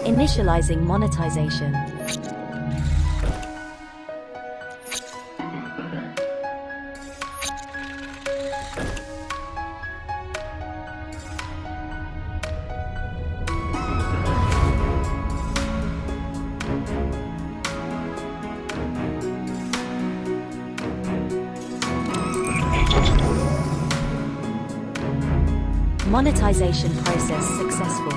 Initializing monetization. Monetization process successful.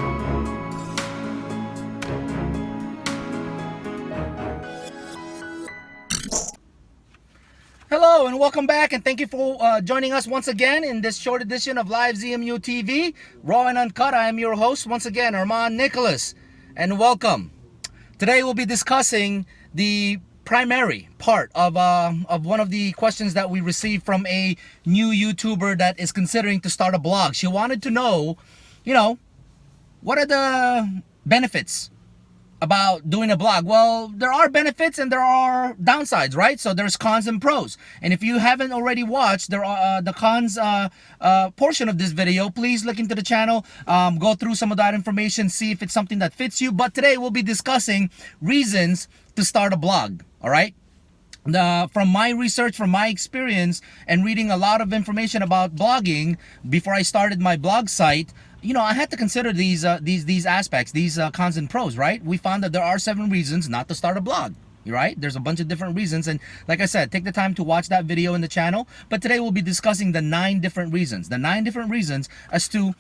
Hello and welcome back, and thank you for joining us once again in this short edition of Live ZMU TV, Raw and Uncut. I am your host once again, Armand Nicholas, and welcome. Today we'll be discussing the primary part of one of the questions that we received from a new YouTuber that is considering to start a blog. She wanted to know, what are the benefits about doing a blog? Well, there are benefits and there are downsides, right? So there's cons and pros. And if you haven't already watched the cons portion of this video, please look into the channel, go through some of that information, see if it's something that fits you. But today we'll be discussing reasons to start a blog, all right? From my research, from my experience, and reading a lot of information about blogging before I started my blog site, I had to consider these aspects, these cons and pros, right? We found that there are 7 reasons not to start a blog, right? There's a bunch of different reasons, and like I said, take the time to watch that video in the channel. But today we'll be discussing the 9 different reasons, as to,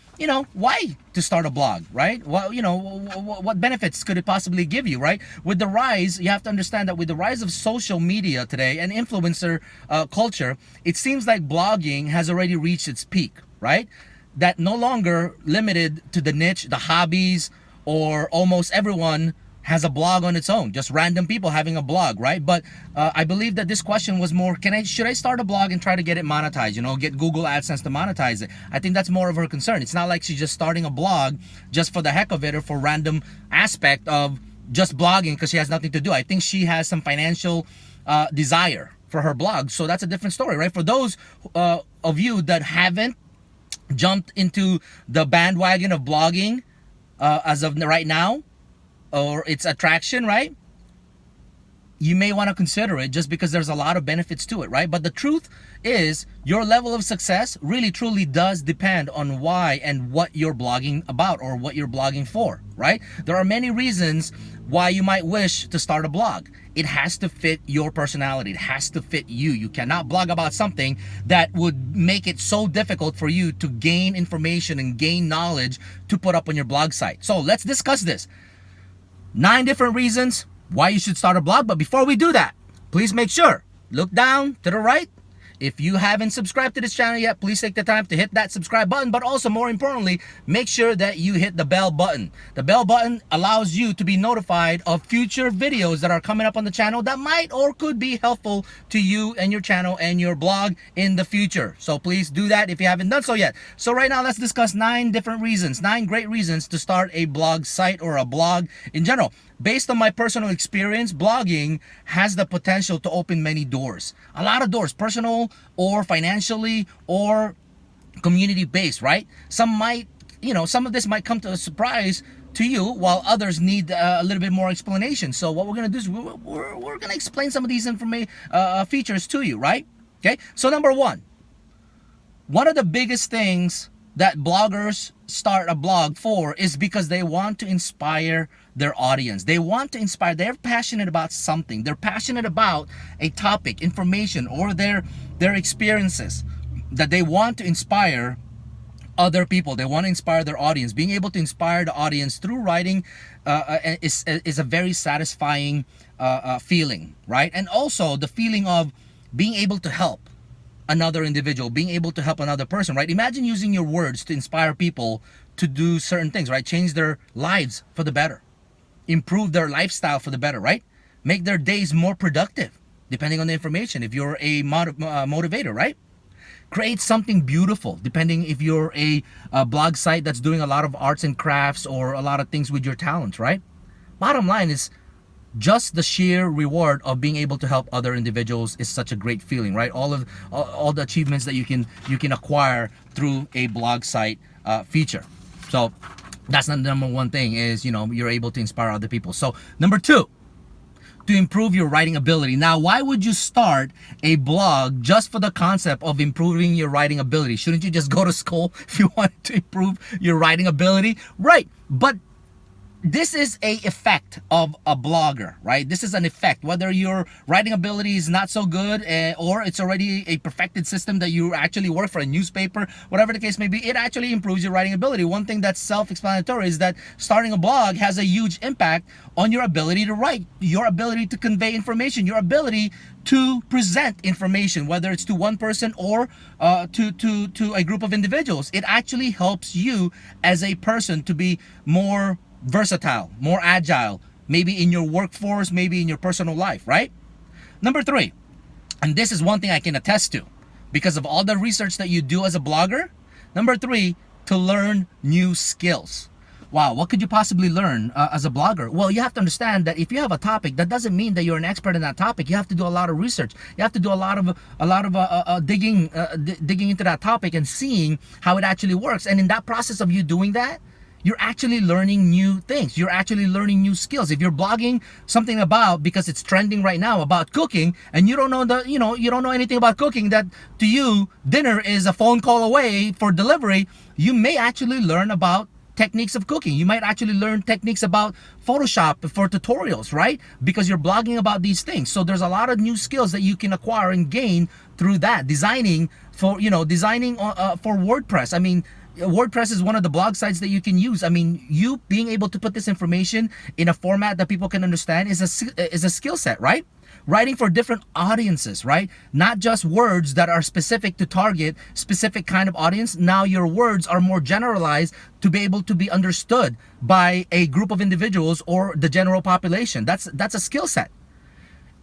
why to start a blog, right? Well, what benefits could it possibly give you, right? With the rise, you have to understand that with the rise of social media today and influencer culture, it seems like blogging has already reached its peak, right? That no longer limited to the niche, the hobbies, or almost everyone has a blog on its own, just random people having a blog, right? But I believe that this question was more, should I start a blog and try to get it monetized, get Google AdSense to monetize it? I think that's more of her concern. It's not like she's just starting a blog just for the heck of it or for random aspect of just blogging because she has nothing to do. I think she has some financial desire for her blog. So that's a different story, right? For those of you that haven't jumped into the bandwagon of blogging as of right now, or its attraction, right? You may want to consider it just because there's a lot of benefits to it, right? But the truth is, your level of success really truly does depend on why and what you're blogging about or what you're blogging for, right? There are many reasons why you might wish to start a blog. It has to fit your personality. It has to fit you. You cannot blog about something that would make it so difficult for you to gain information and gain knowledge to put up on your blog site. So let's discuss this. 9 different reasons why you should start a blog. But before we do that, please make sure, look down to the right. If you haven't subscribed to this channel yet, please take the time to hit that subscribe button. But also, more importantly, make sure that you hit the bell button. The bell button allows you to be notified of future videos that are coming up on the channel that might or could be helpful to you and your channel and your blog in the future. So please do that if you haven't done so yet. So right now, let's discuss 9 different reasons, 9 great reasons to start a blog site or a blog in general. Based on my personal experience, blogging has the potential to open many doors. A lot of doors, personal or financially or community-based, right? Some of this might come to a surprise to you, while others need a little bit more explanation. So what we're going to do is we're going to explain some of these features to you, right? Okay, so number 1, one of the biggest things that bloggers start a blog for is because they want to inspire their audience. They want to inspire. They're passionate about something. They're passionate about a topic, information, or their experiences that they want to inspire other people. They want to inspire their audience. Being able to inspire the audience through writing is a very satisfying feeling, right? And also the feeling of being able to help another individual, being able to help another person, right? Imagine using your words to inspire people to do certain things, right? Change their lives for the better, improve their lifestyle for the better, right? Make their days more productive, depending on the information, if you're a motivator, right? Create something beautiful, depending if you're a blog site that's doing a lot of arts and crafts or a lot of things with your talents, right? Bottom line is, just the sheer reward of being able to help other individuals is such a great feeling, right? All the achievements that you can acquire through a blog site feature. So That's not the number one thing, is, you're able to inspire other people. So number two, to improve your writing ability. Now, why would you start a blog just for the concept of improving your writing ability? Shouldn't you just go to school if you want to improve your writing ability? Right. But this is a effect of a blogger, right? This is an effect. Whether your writing ability is not so good, or it's already a perfected system that you actually work for a newspaper, whatever the case may be, it actually improves your writing ability. One thing that's self-explanatory is that starting a blog has a huge impact on your ability to write, your ability to convey information, your ability to present information, whether it's to one person or to a group of individuals. It actually helps you as a person to be more versatile, more agile, maybe in your workforce, maybe in your personal life, right? Number three, and this is one thing I can attest to because of all the research that you do as a blogger. Number three, to learn new skills. Wow, what could you possibly learn as a blogger? Well, you have to understand that if you have a topic, that doesn't mean that you're an expert in that topic. You have to do a lot of research. You have to do a lot of digging into that topic and seeing how it actually works. And in that process of you doing that, you're actually learning new things. You're actually learning new skills. If you're blogging something about, because it's trending right now, about cooking, and you don't know you don't know anything about cooking, that to you dinner is a phone call away for delivery, you may actually learn about techniques of cooking. You might actually learn techniques about Photoshop for tutorials, right? Because you're blogging about these things. So there's a lot of new skills that you can acquire and gain through that. Designing for WordPress. I mean, WordPress is one of the blog sites that you can use. I mean, you being able to put this information in a format that people can understand is a skill set, right? Writing for different audiences, right? Not just words that are specific to target specific kind of audience. Now your words are more generalized to be able to be understood by a group of individuals or the general population. That's a skill set.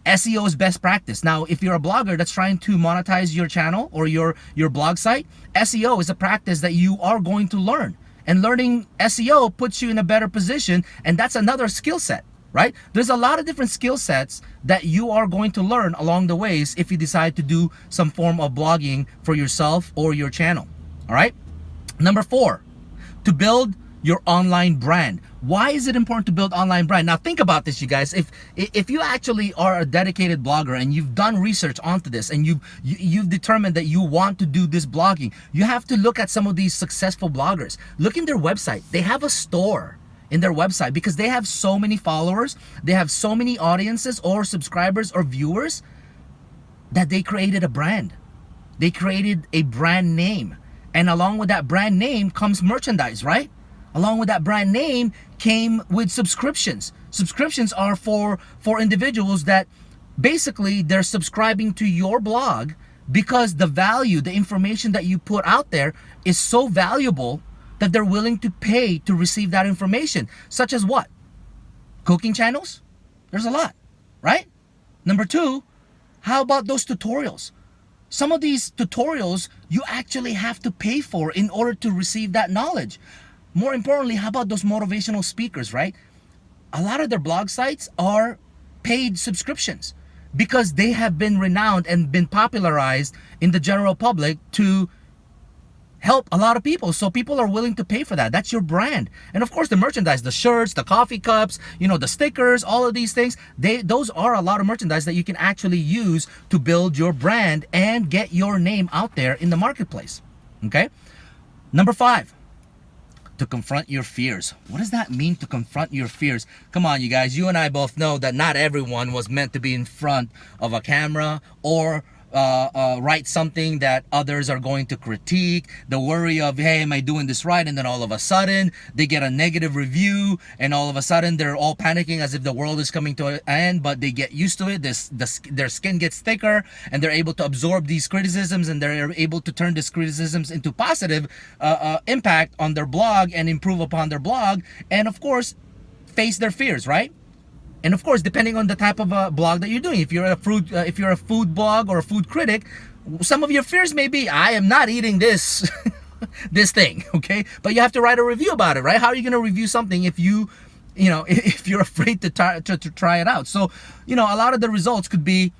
SEO is best practice. Now, if you're a blogger that's trying to monetize your channel or your blog site, SEO is a practice that you are going to learn. And learning SEO puts you in a better position, and that's another skill set, right? There's a lot of different skill sets that you are going to learn along the ways if you decide to do some form of blogging for yourself or your channel, all right? Number four, to build your online brand. Why is it important to build online brand? Now think about this, you guys. If you actually are a dedicated blogger and you've done research onto this and you've determined that you want to do this blogging, you have to look at some of these successful bloggers. Look in their website. They have a store in their website because they have so many followers, they have so many audiences or subscribers or viewers that they created a brand. They created a brand name. And along with that brand name comes merchandise, right? Along with that brand name came with subscriptions. Subscriptions are for individuals that basically they're subscribing to your blog because the value, the information that you put out there is so valuable that they're willing to pay to receive that information. Such as what? Cooking channels? There's a lot, right? Number two, how about those tutorials? Some of these tutorials you actually have to pay for in order to receive that knowledge. More importantly, how about those motivational speakers, right? A lot of their blog sites are paid subscriptions because they have been renowned and been popularized in the general public to help a lot of people. So people are willing to pay for that. That's your brand. And of course, the merchandise, the shirts, the coffee cups, the stickers, all of these things, those are a lot of merchandise that you can actually use to build your brand and get your name out there in the marketplace. Okay? Number five, to confront your fears. What does that mean, to confront your fears? Come on, you guys. You and I both know that not everyone was meant to be in front of a camera or write something that others are going to critique. The worry of, hey, am I doing this right? And then all of a sudden they get a negative review and all of a sudden they're all panicking as if the world is coming to an end, but they get used to it. Their skin gets thicker and they're able to absorb these criticisms and they're able to turn these criticisms into positive impact on their blog and improve upon their blog. And of course, face their fears, right? And of course, depending on the type of blog that you're doing, if you're a food blog or a food critic, some of your fears may be, I am not eating this this thing, okay? But you have to write a review about it, right? How are you going to review something if if you're afraid to try it out? So, a lot of the results could be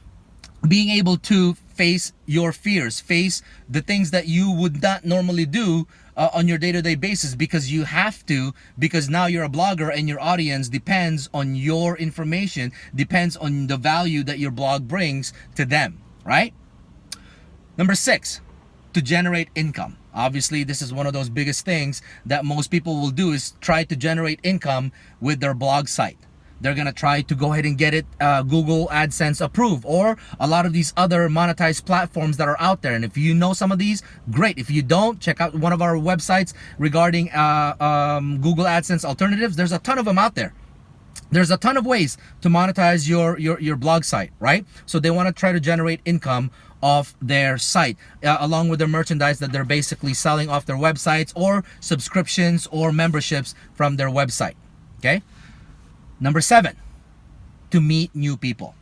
being able to face your fears, face the things that you would not normally do on your day-to-day basis, because you have to, because now you're a blogger and your audience depends on your information, depends on the value that your blog brings to them, right? Number 6, to generate income. Obviously, this is one of those biggest things that most people will do, is try to generate income with their blog site. They're gonna try to go ahead and get it Google AdSense approved, or a lot of these other monetized platforms that are out there. And if you know some of these, great. If you don't, check out one of our websites regarding Google AdSense alternatives. There's a ton of them out there. There's a ton of ways to monetize your blog site, right? So they want to try to generate income off their site, along with their merchandise that they're basically selling off their websites, or subscriptions or memberships from their website. Okay. Number 7, to meet new people.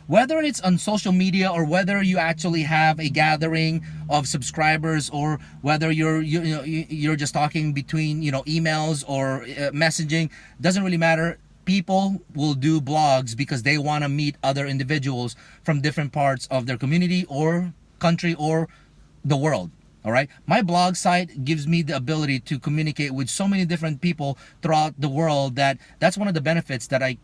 Whether it's on social media, or whether you actually have a gathering of subscribers, or whether you're just talking between emails or messaging, doesn't really matter. People will do blogs because they want to meet other individuals from different parts of their community or country or the world. All right. My blog site gives me the ability to communicate with so many different people throughout the world. That's one of the benefits that I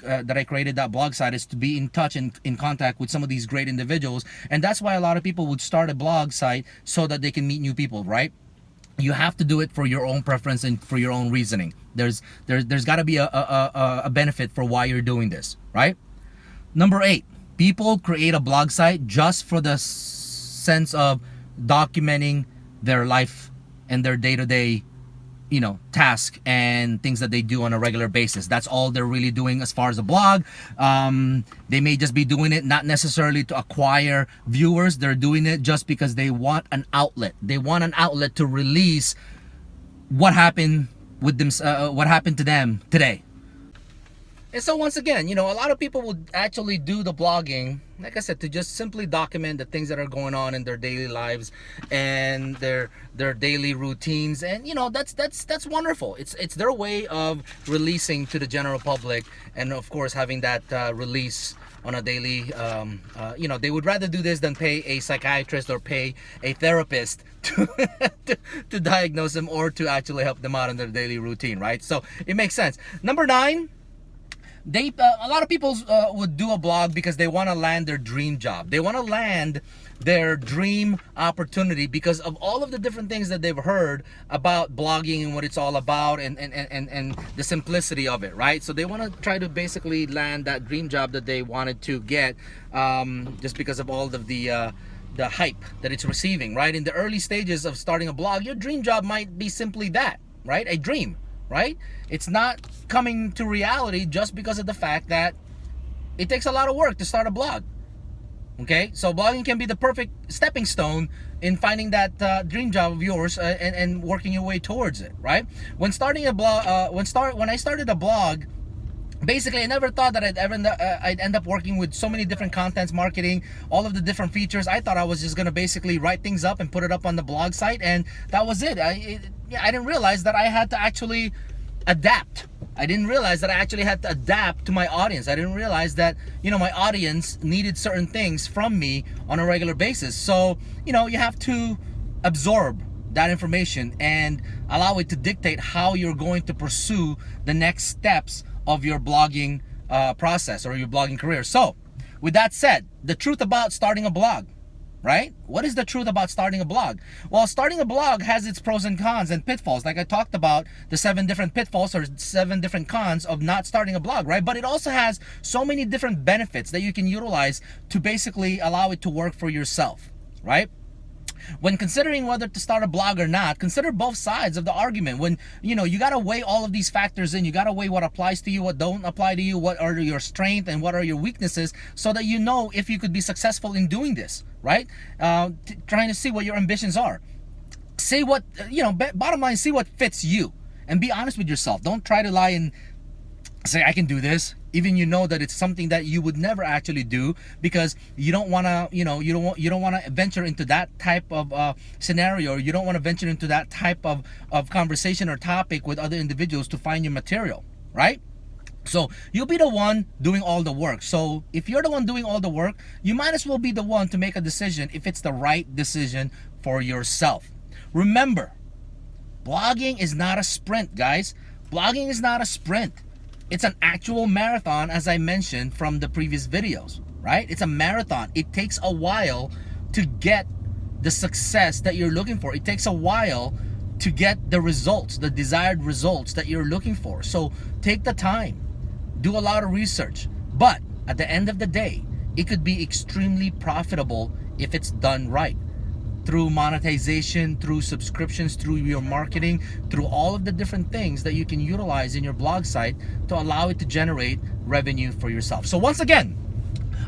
created that blog site, is to be in touch and in contact with some of these great individuals. And that's why a lot of people would start a blog site, so that they can meet new people, right? You have to do it for your own preference and for your own reasoning. There's got to be a benefit for why you're doing this, right? Number 8, people create a blog site just for the sense of documenting their life and their day-to-day task and things that they do on a regular basis. That's all they're really doing as far as a blog. They may just be doing it not necessarily to acquire viewers. They're doing it just because they want an outlet. They want an outlet to release what happened with them, what happened to them today. And so once again, a lot of people would actually do the blogging, like I said, to just simply document the things that are going on in their daily lives and their daily routines. And that's wonderful. It's their way of releasing to the general public, and of course having that release on a daily. They would rather do this than pay a psychiatrist or pay a therapist to diagnose them, or to actually help them out in their daily routine, right? So it makes sense. Number 9. A lot of people would do a blog because they want to land their dream job. They want to land their dream opportunity because of all of the different things that they've heard about blogging and what it's all about, and the simplicity of it, right? So they want to try to basically land that dream job that they wanted to get, just because of all of the hype that it's receiving, right? In the early stages of starting a blog, your dream job might be simply that, right? A dream. Right? It's not coming to reality just because of the fact that it takes a lot of work to start a blog. Okay, so blogging can be the perfect stepping stone in finding that dream job of yours, and working your way towards it. Right? When starting a blog, when I started a blog, basically I never thought that I'd end up working with so many different contents, marketing, all of the different features. I thought I was just gonna basically write things up and put it up on the blog site, and that was it. I didn't realize that I had to actually adapt. I didn't realize that I actually had to adapt to my audience. I didn't realize that my audience needed certain things from me on a regular basis. So you have to absorb that information and allow it to dictate how you're going to pursue the next steps of your blogging process or your blogging career. So with that said, the truth about starting a blog, right? What is the truth about starting a blog? Well, starting a blog has its pros and cons and pitfalls. Like I talked about the 7 different pitfalls or 7 different cons of not starting a blog, right? But it also has so many different benefits that you can utilize to basically allow it to work for yourself, right? When considering whether to start a blog or not, consider both sides of the argument. When you got to weigh all of these factors in. You got to weigh what applies to you, what don't apply to you, what are your strengths and what are your weaknesses, so that you know if you could be successful in doing this, right? Trying to see what your ambitions are. Say what, bottom line, see what fits you, and be honest with yourself. Don't try to lie and say I can do this, even that it's something that you would never actually do, because you don't want to you don't want to venture into that type of scenario, or you don't want to venture into that type of conversation or topic with other individuals to find your material, right? So you'll be the one doing all the work. So if you're the one doing all the work, you might as well be the one to make a decision if it's the right decision for yourself. Remember, blogging is not a sprint, guys. Blogging is not a sprint. It's an actual marathon, as I mentioned from the previous videos, right? It's a marathon. It takes a while to get the success that you're looking for. It takes a while to get the results, the desired results that you're looking for. So take the time, do a lot of research. But at the end of the day, it could be extremely profitable if it's done right. Through monetization, through subscriptions, through your marketing, through all of the different things that you can utilize in your blog site to allow it to generate revenue for yourself. So once again,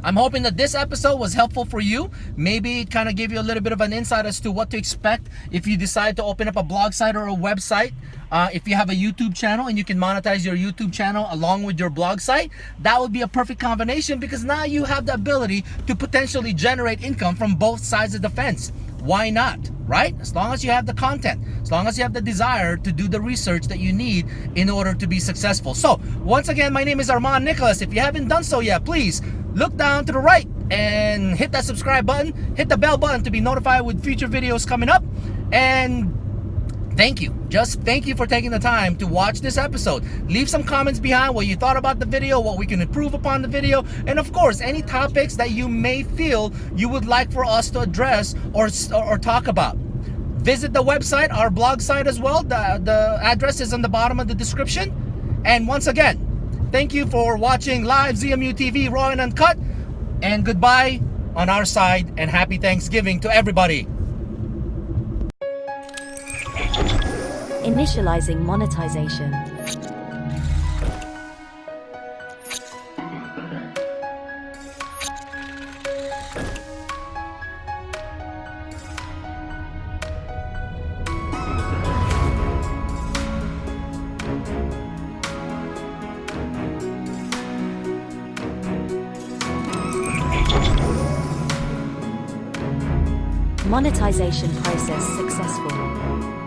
I'm hoping that this episode was helpful for you. Maybe it kind of gave you a little bit of an insight as to what to expect if you decide to open up a blog site or a website. If you have a YouTube channel and you can monetize your YouTube channel along with your blog site, that would be a perfect combination, because now you have the ability to potentially generate income from both sides of the fence. Why not, right? As long as you have the content, as long as you have the desire to do the research that you need in order to be successful. So once again, my name is Armand Nicholas. If you haven't done so yet, please look down to the right and hit that subscribe button, hit the bell button to be notified with future videos coming up. And thank you. Just thank you for taking the time to watch this episode. Leave some comments behind what you thought about the video, what we can improve upon the video, and of course, any topics that you may feel you would like for us to address or talk about. Visit the website, our blog site as well. The address is on the bottom of the description. And once again, thank you for watching Live ZMU TV Raw and Uncut. And goodbye on our side, and happy Thanksgiving to everybody. Initializing monetization. Monetization process successful.